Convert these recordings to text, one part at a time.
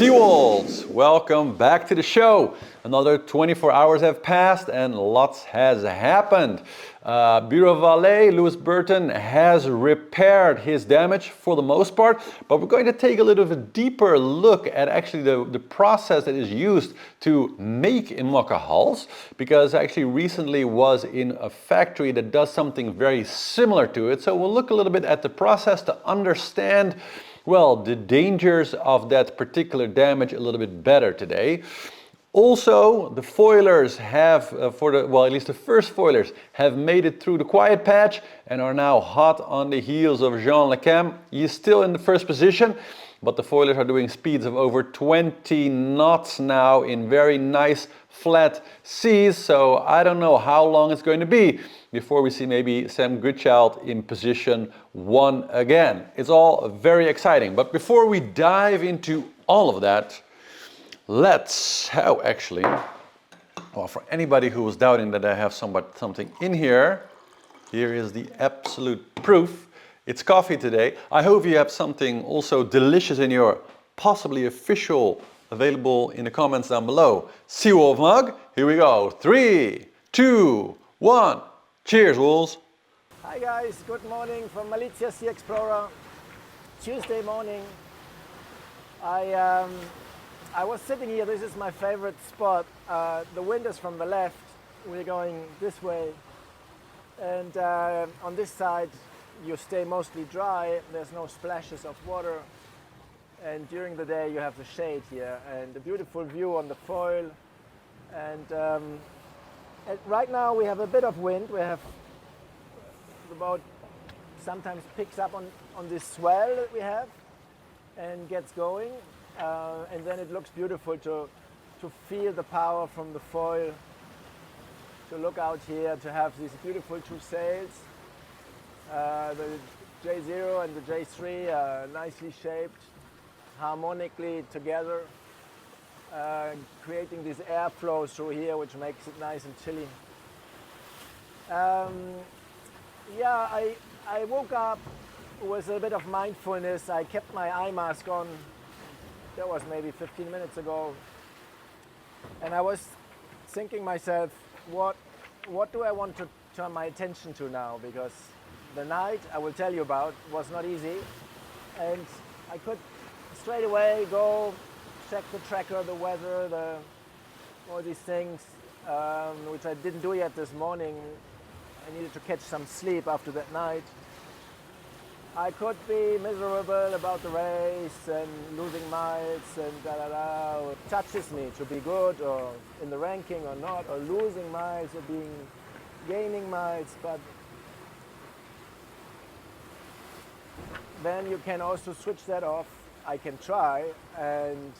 Sea Wolves, welcome back to the show. Another 24 hours have passed and lots has happened. Bureau Valet, Louis Burton, has repaired his damage for the most part, but we're going to take a little bit deeper look at actually the process that is used to make Imoca hulls, because I actually recently was in a factory that does something very similar to it. So we'll look a little bit at the process to understand, well, the dangers of that particular damage a little bit better today. Also, the foilers have, at least the first foilers, have made it through the quiet patch and are now hot on the heels of Jean Le Cam. He's still in the first position, but the foilers are doing speeds of over 20 knots now in very nice flat seas. So I don't know how long it's going to be before we see maybe Sam Goodchild in position 1 again. It's all very exciting. But before we dive into all of that, for anybody who was doubting that I have something in here, here is the absolute proof. It's coffee today. I hope you have something also delicious in your possibly official, available in the comments down below, Sea Wolf mug. Here we go. 3, 2, 1. Cheers, Wolves. Hi guys, good morning from Malizia Sea Explorer. Tuesday morning. I was sitting here, this is my favorite spot. The wind is from the left, we're going this way. And on this side you stay mostly dry, there's no splashes of water. And during the day you have the shade here and a beautiful view on the foil. And right now we have a bit of wind, we have about, sometimes picks up on this swell that we have and gets going. And then it looks beautiful to feel the power from the foil, to look out here, to have these beautiful two sails. The J0 and the J3 are nicely shaped, harmonically together, creating this airflow through here, which makes it nice and chilly. I woke up with a bit of mindfulness. I kept my eye mask on. That was maybe 15 minutes ago. And I was thinking myself, what do I want to turn my attention to now? Because the night, I will tell you about, was not easy. And I could straight away go check the tracker, the weather, all these things, which I didn't do yet this morning. I needed to catch some sleep after that night. I could be miserable about the race and losing miles and or it touches me to be good or in the ranking or not, or losing miles or gaining miles, but then you can also switch that off. I can try and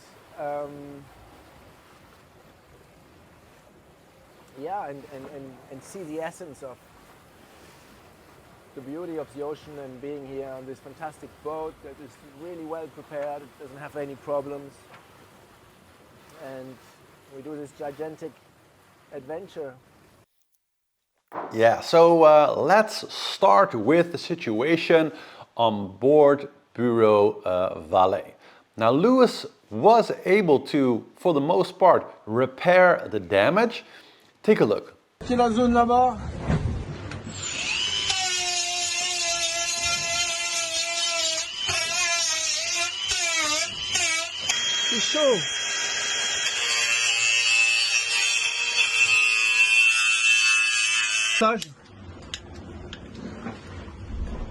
see the essence of the beauty of the ocean and being here on this fantastic boat that is really well prepared, it doesn't have any problems. And we do this gigantic adventure. Yeah, so let's start with the situation on board Bureau Valet. Now, Louis was able to, for the most part, repair the damage. Take a look. C'est la zone là-bas. C'est chaud.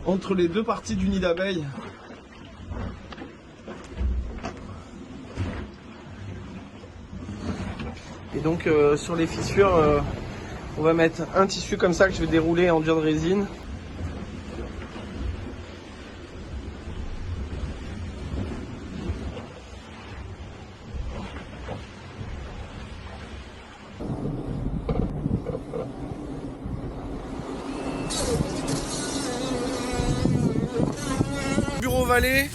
Entre les deux parties du nid d'abeilles. Et donc sur les fissures, on va mettre un tissu comme ça que je vais dérouler en dur de résine. Bureau Valet,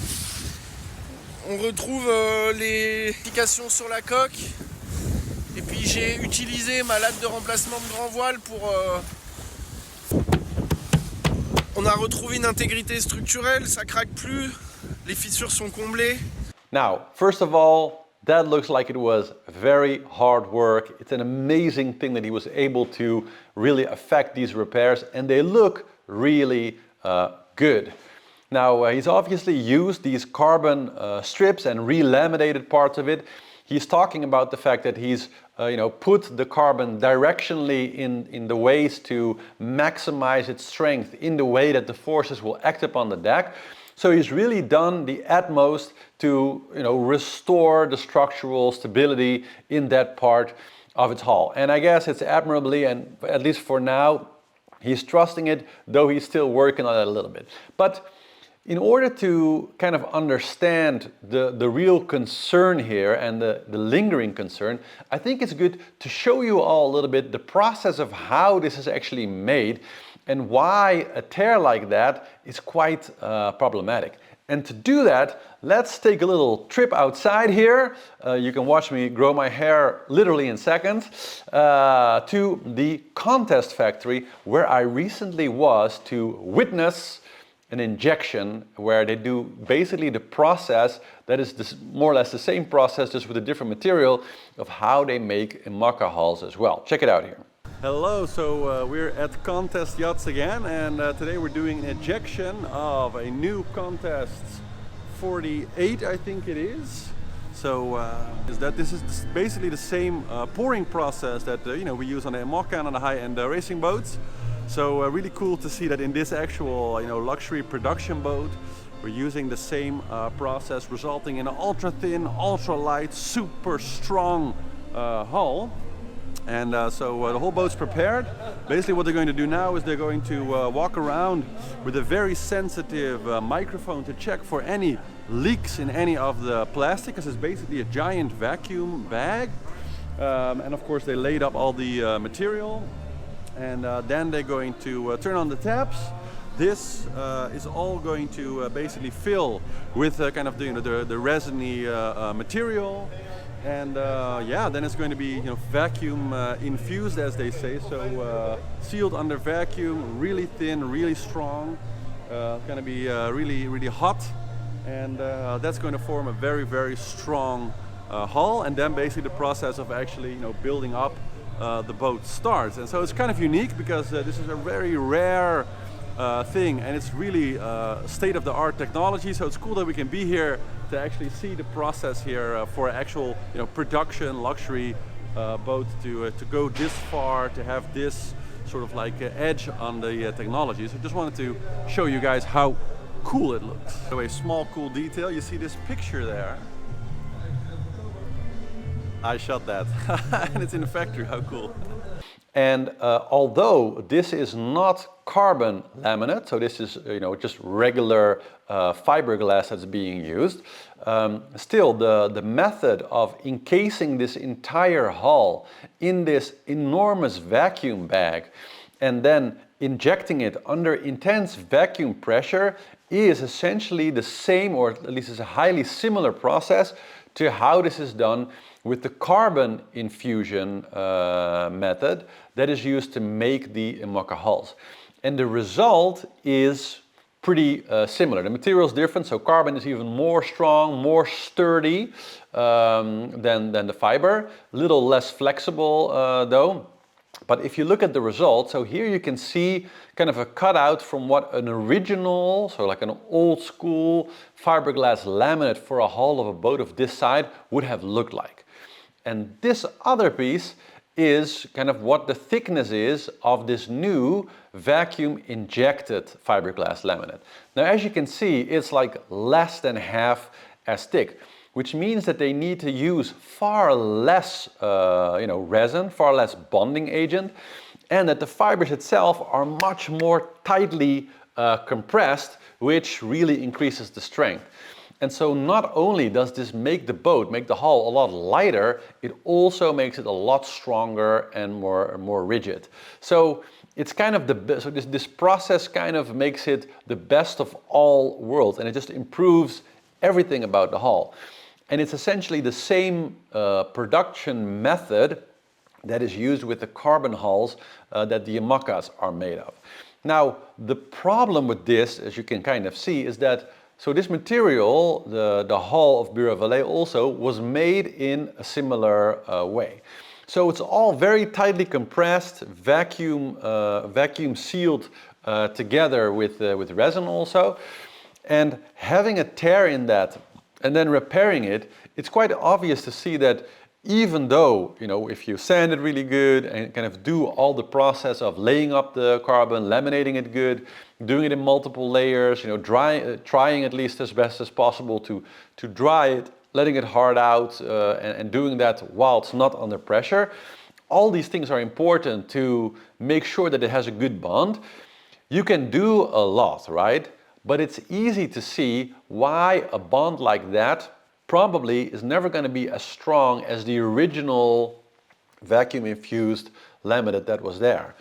on retrouve les indications sur la coque. Et puis j'ai utilisé ma latte de remplacement de grand voile pour... On a retrouvé une intégrité structurelle, ça craque plus, les fissures sont comblées. Now, first of all, That looks like it was very hard work. It's an amazing thing that he was able to really affect these repairs, and they look really good. Now, he's obviously used these carbon strips and re-laminated parts of it. He's talking about the fact that he's put the carbon directionally in the ways to maximize its strength in the way that the forces will act upon the deck. So he's really done the utmost to restore the structural stability in that part of its hull. And I guess it's admirably, and at least for now, he's trusting it, though he's still working on it a little bit. But in order to kind of understand the real concern here and the lingering concern, I think it's good to show you all a little bit the process of how this is actually made and why a tear like that is quite problematic. And to do that, let's take a little trip outside here. You can watch me grow my hair literally in seconds, to the contest factory where I recently was to witness an injection where they do basically the process that is more or less the same process, just with a different material, of how they make Imoca hulls as well. Check it out here. Hello, so we're at Contest Yachts again, and today we're doing an ejection of a new Contest 48, I think it is. So this is basically the same pouring process that we use on the Imoca and on the high-end racing boats. So really cool to see that in this actual luxury production boat we're using the same process, resulting in an ultra thin, ultra light, super strong hull. And so the whole boat's prepared. Basically what they're going to do now is they're going to walk around with a very sensitive microphone to check for any leaks in any of the plastic, because it's basically a giant vacuum bag. And of course they laid up all the material. And then they're going to turn on the taps. This is all going to basically fill with kind of the resiny material, and yeah, then it's going to be vacuum infused, as they say. So sealed under vacuum, really thin, really strong. Going to be really hot, and that's going to form a very strong hull. And then basically the process of actually building up the boat starts. And so it's kind of unique because this is a very rare thing, and it's really state-of-the-art technology. So it's cool that we can be here to actually see the process here for actual production luxury boat to go this far, to have this sort of like edge on the technology. So I just wanted to show you guys how cool it looks. By the way, small cool detail, you see this picture there. I shot that and it's in the factory. How cool. And although this is not carbon laminate, so this is just regular fiberglass that's being used, still the method of encasing this entire hull in this enormous vacuum bag and then injecting it under intense vacuum pressure is essentially the same, or at least is a highly similar process to how this is done with the carbon infusion method that is used to make the Imoca hulls. And the result is pretty similar. The material is different, so carbon is even more strong, more sturdy than the fiber, a little less flexible though. But if you look at the result, so here you can see kind of a cutout from what an original, so like an old school fiberglass laminate for a hull of a boat of this size would have looked like. And this other piece is kind of what the thickness is of this new vacuum injected fiberglass laminate. Now, as you can see, it's like less than half as thick, which means that they need to use far less resin, far less bonding agent, and that the fibers itself are much more tightly compressed, which really increases the strength. And so not only does this make the hull a lot lighter, it also makes it a lot stronger and more rigid. So it's kind of this process kind of makes it the best of all worlds, and it just improves everything about the hull. And it's essentially the same production method that is used with the carbon hulls that the Imocas are made of. Now, the problem with this, as you can kind of see, is that So this material, the hull of Bureau Vallée also, was made in a similar way. So it's all very tightly compressed, vacuum sealed together with resin also. And having a tear in that and then repairing it, it's quite obvious to see that even though, if you sand it really good and kind of do all the process of laying up the carbon, laminating it good, doing it in multiple layers, trying at least as best as possible to dry it, letting it hard out, and doing that while it's not under pressure. All these things are important to make sure that it has a good bond. You can do a lot, right? But it's easy to see why a bond like that probably is never going to be as strong as the original vacuum infused laminate that was there.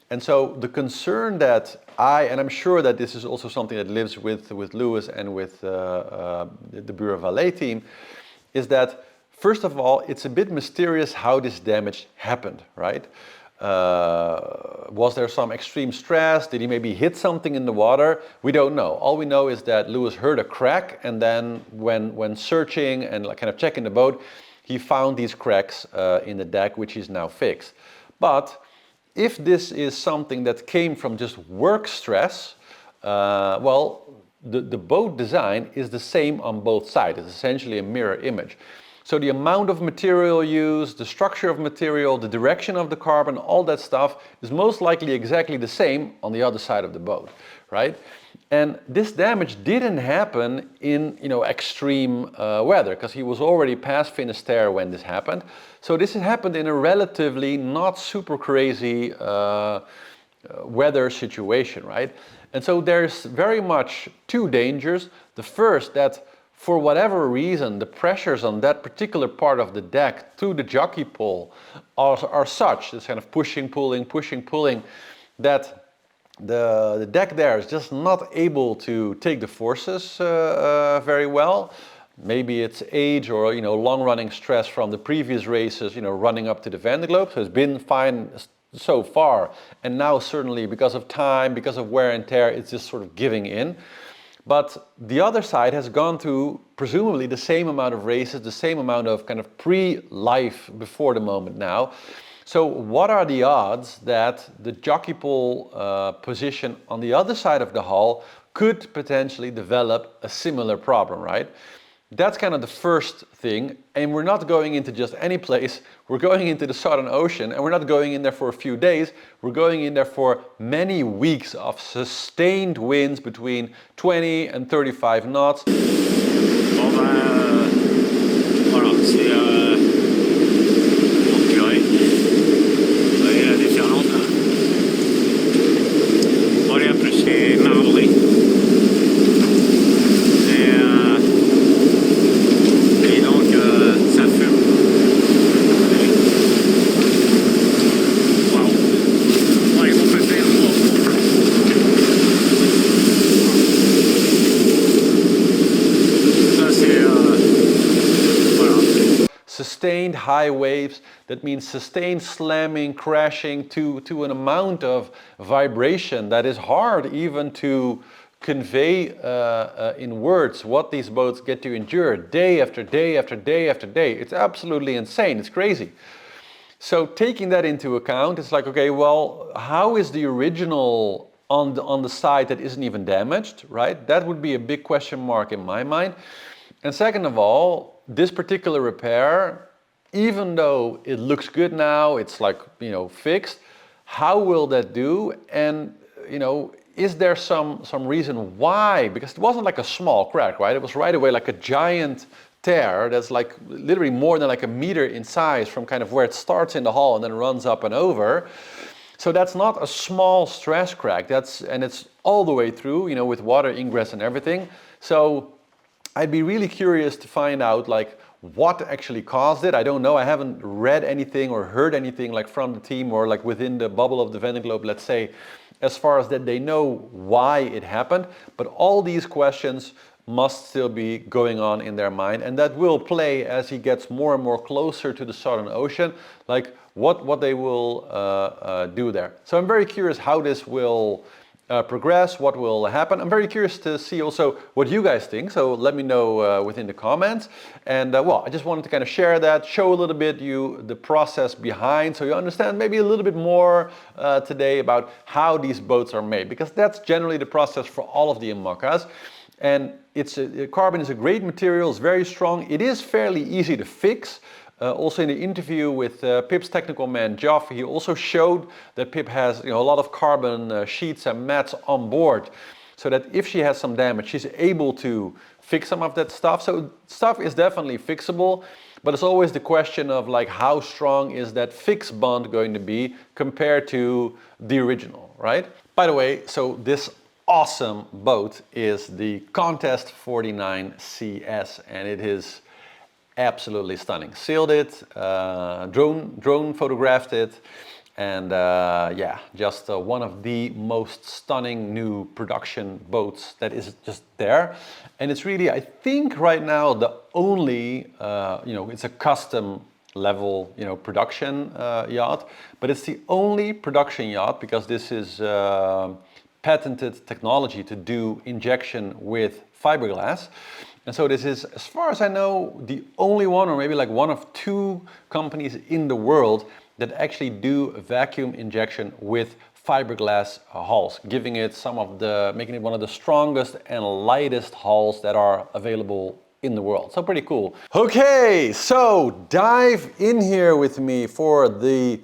And so the concern that and I'm sure that this is also something that lives with Louis and with the Bureau Vallée team, is that first of all, it's a bit mysterious how this damage happened, right? Was there some extreme stress? Did he maybe hit something in the water? We don't know. All we know is that Louis heard a crack, and then when searching and kind of checking the boat, he found these cracks in the deck, which is now fixed. But if this is something that came from just work stress, well, the boat design is the same on both sides. It's essentially a mirror image. So the amount of material used, the structure of material, the direction of the carbon, all that stuff is most likely exactly the same on the other side of the boat, right? And this damage didn't happen in extreme weather, because he was already past Finisterre when this happened. So this happened in a relatively not super crazy weather situation, right? And so there's very much two dangers. The first, that for whatever reason, the pressures on that particular part of the deck through the jockey pole are such, this kind of pushing, pulling, that the deck there is just not able to take the forces very well. Maybe it's age or long-running stress from the previous races, running up to the Vendeglobe. So it's been fine so far, and now certainly because of time, because of wear and tear, it's just sort of giving in. But the other side has gone through presumably the same amount of races, the same amount of kind of pre-life before the moment now. So what are the odds that the jockey pole position on the other side of the hull could potentially develop a similar problem, right? That's kind of the first thing, and we're not going into just any place. We're going into the Southern Ocean, and we're not going in there for a few days. We're going in there for many weeks of sustained winds between 20 and 35 knots. Bon ben, voilà, c'est oh purée. Vous voyez la déferlante là. Bon allez, après c'est marbré. Et donc ça fume. Waouh. Bon allez, on peut faire. Ça c'est voilà. Sustained high waves, that means sustained slamming, crashing to an amount of vibration that is hard even to convey in words what these boats get to endure day after day after day after day. It's absolutely insane, it's crazy. So taking that into account, it's like, okay, well, how is the original on the side that isn't even damaged, right? That would be a big question mark in my mind. And second of all, this particular repair, even though it looks good now, it's like, fixed, how will that do? And, is there some reason why? Because it wasn't like a small crack, right? It was right away like a giant tear that's like literally more than like a meter in size from kind of where it starts in the hull and then runs up and over. So that's not a small stress crack. And it's all the way through, with water ingress and everything. So I'd be really curious to find out like what actually caused it. I don't know. I haven't read anything or heard anything like from the team or like within the bubble of the Vendeglobe, let's say, as far as that they know why it happened. But all these questions must still be going on in their mind, and that will play as he gets more and more closer to the Southern Ocean, like what they will do there. So I'm very curious how this will progress, what will happen. I'm very curious to see also what you guys think, so let me know within the comments. And well, I just wanted to kind of share that, show a little bit the process behind, so you understand maybe a little bit more today about how these boats are made, because that's generally the process for all of the Imocas. And carbon is a great material, it's very strong, it is fairly easy to fix. Also in the interview with Pip's technical man Geoff, he also showed that Pip has a lot of carbon sheets and mats on board, so that if she has some damage, she's able to fix some of that stuff. So stuff is definitely fixable, but it's always the question of like how strong is that fixed bond going to be compared to the original, right? By the way, so this awesome boat is the Contest 49 CS, and it is absolutely stunning. Sailed it, drone photographed it, and yeah, just one of the most stunning new production boats that is just there. And it's really, I think right now, the only, it's a custom level, production yacht, but it's the only production yacht because this is patented technology to do injection with fiberglass. And so this is, as far as I know, the only one, or maybe like one of two companies in the world that actually do vacuum injection with fiberglass hulls, making it one of the strongest and lightest hulls that are available in the world. So pretty cool. Okay, so dive in here with me for the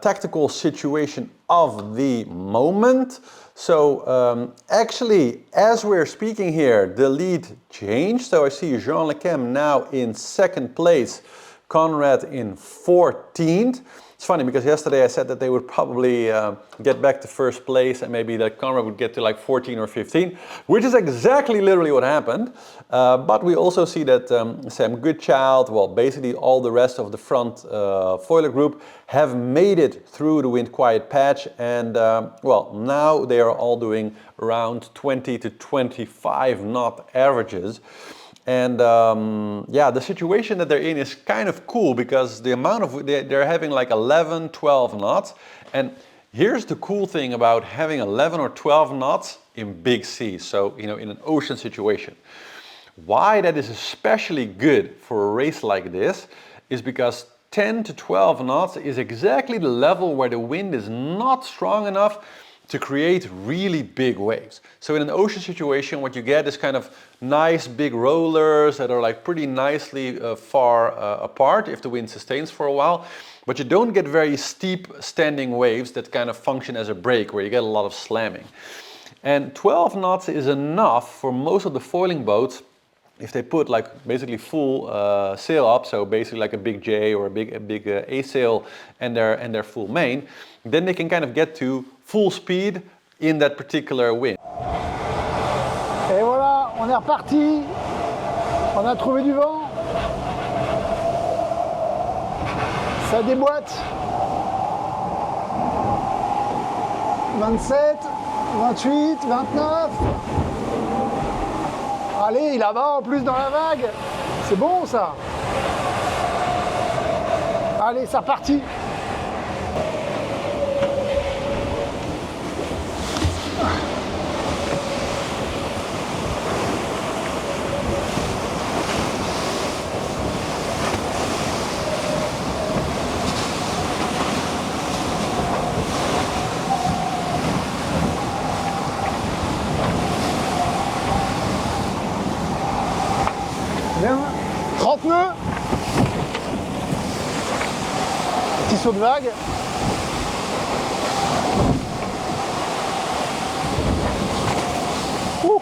tactical situation of the moment. So actually, as we're speaking here, the lead changed. So I see Jean Lechem now in second place, Conrad in 14th. It's funny because yesterday I said that they would probably get back to first place and maybe that Conrad would get to like 14 or 15, which is exactly literally what happened. But we also see that Sam Goodchild, well, basically all the rest of the front foiler group have made it through the wind quiet patch, and well, now they are all doing around 20 to 25 knot averages. And yeah, the situation that they're in is kind of cool because the amount of, they're having like 11, 12 knots. And here's the cool thing about having 11 or 12 knots in big seas. So, in an ocean situation. Why that is especially good for a race like this is because 10 to 12 knots is exactly the level where the wind is not strong enough to create really big waves. So in an ocean situation, what you get is kind of nice big rollers that are like pretty nicely far apart if the wind sustains for a while, but you don't get very steep standing waves that kind of function as a break where you get a lot of slamming. And 12 knots is enough for most of the foiling boats if they put like basically full sail up, so basically like a big J or a big A sail and their full main, then they can kind of get to full speed in that particular wind. Et voilà, on est reparti. On a trouvé du vent. Ça déboîte. 27, 28, 29. Allez, il va en plus dans la vague. C'est bon ça. Allez, c'est reparti. Bien, 30 nœuds. Petit saut de vague. Ouh.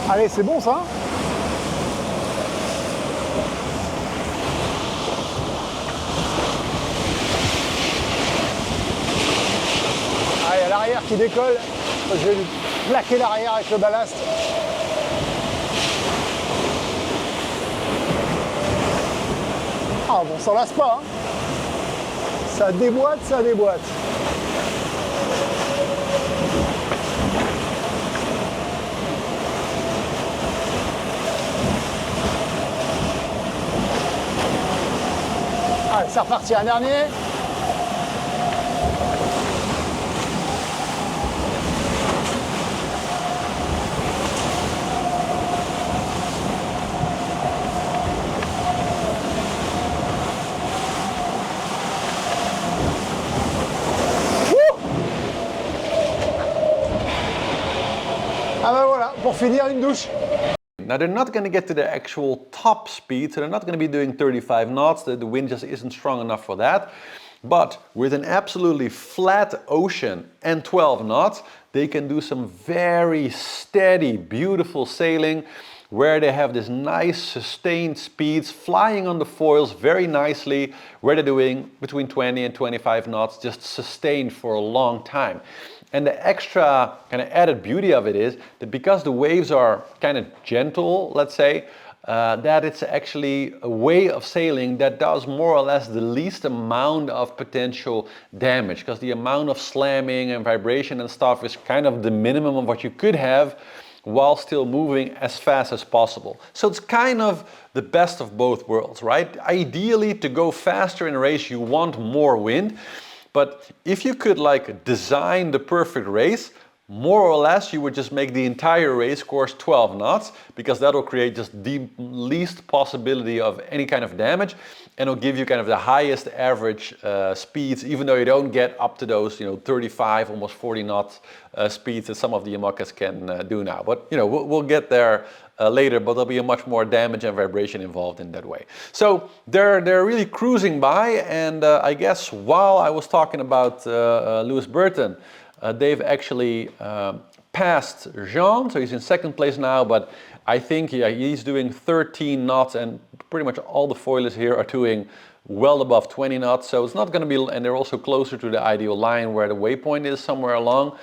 Allez, c'est bon ça. Ah, il y a l'arrière qui décolle. Je vais lui plaquer l'arrière avec le ballast. Ah bon, on s'en lasse pas. Hein. Ça déboîte, ça déboîte. Allez, c'est reparti, un dernier. Ah ben voilà, pour finir, une douche. Now they're not going to get to the actual top speed, so they're not going to be doing 35 knots. The wind just isn't strong enough for that. But with an absolutely flat ocean and 12 knots, they can do some very steady, beautiful sailing where they have this nice sustained speeds flying on the foils very nicely, where they're doing between 20 and 25 knots, just sustained for a long time. And the extra kind of added beauty of it is that because the waves are kind of gentle, let's say, that it's actually a way of sailing that does more or less the least amount of potential damage, because the amount of slamming and vibration and stuff is kind of the minimum of what you could have while still moving as fast as possible. So it's kind of the best of both worlds, right? Ideally, to go faster in a race, you want more wind. But if you could like design the perfect race, more or less you would just make the entire race course 12 knots, because that will create just the least possibility of any kind of damage, and it'll give you kind of the highest average speeds, even though you don't get up to those 35, almost 40 knot speeds that some of the Imocas can do now. But we'll get there later, but there'll be a much more damage and vibration involved in that way. So they're really cruising by, and I guess while I was talking about Louis Burton, they've actually passed Jean, so he's in second place now, but I think he's doing 13 knots, and pretty much all the foilers here are doing well above 20 knots, so it's not going to be, and they're also closer to the ideal line where the waypoint is somewhere along.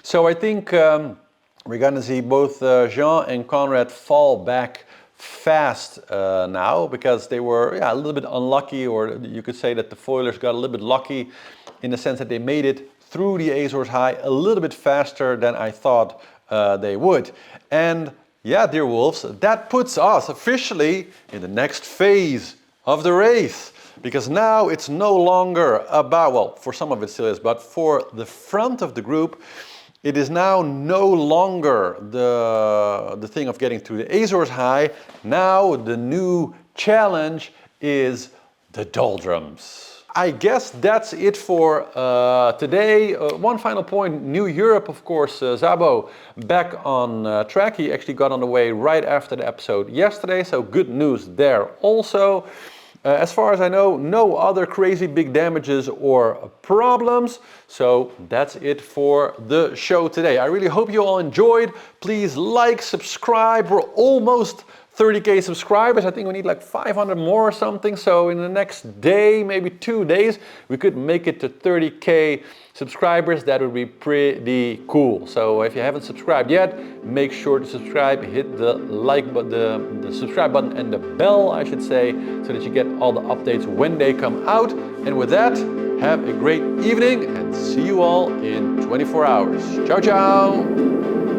So I think we're going to see both Jean and Conrad fall back fast now, because they were a little bit unlucky, or you could say that the foilers got a little bit lucky in the sense that they made it through the Azores High a little bit faster than I thought they would. And yeah, dear Wolves, that puts us officially in the next phase of the race, because now it's no longer about, well, for some of it still is, but for the front of the group, it is now no longer the thing of getting to the Azores High. Now the new challenge is the doldrums. I guess that's it for today. One final point, New Europe, of course, Szabo back on track. He actually got on the way right after the episode yesterday, so good news there also. As far as I know, no other crazy big damages or problems. So that's it for the show today. I really hope you all enjoyed. Please like, subscribe. We're almost 30k subscribers. I think we need like 500 more or something. So in the next day, maybe 2 days, we could make it to 30k subscribers. That would be pretty cool. So if you haven't subscribed yet, make sure to subscribe. Hit the like button, the subscribe button, and the bell, I should say, so that you get all the updates when they come out. And with that, have a great evening and see you all in 24 hours. Ciao, ciao.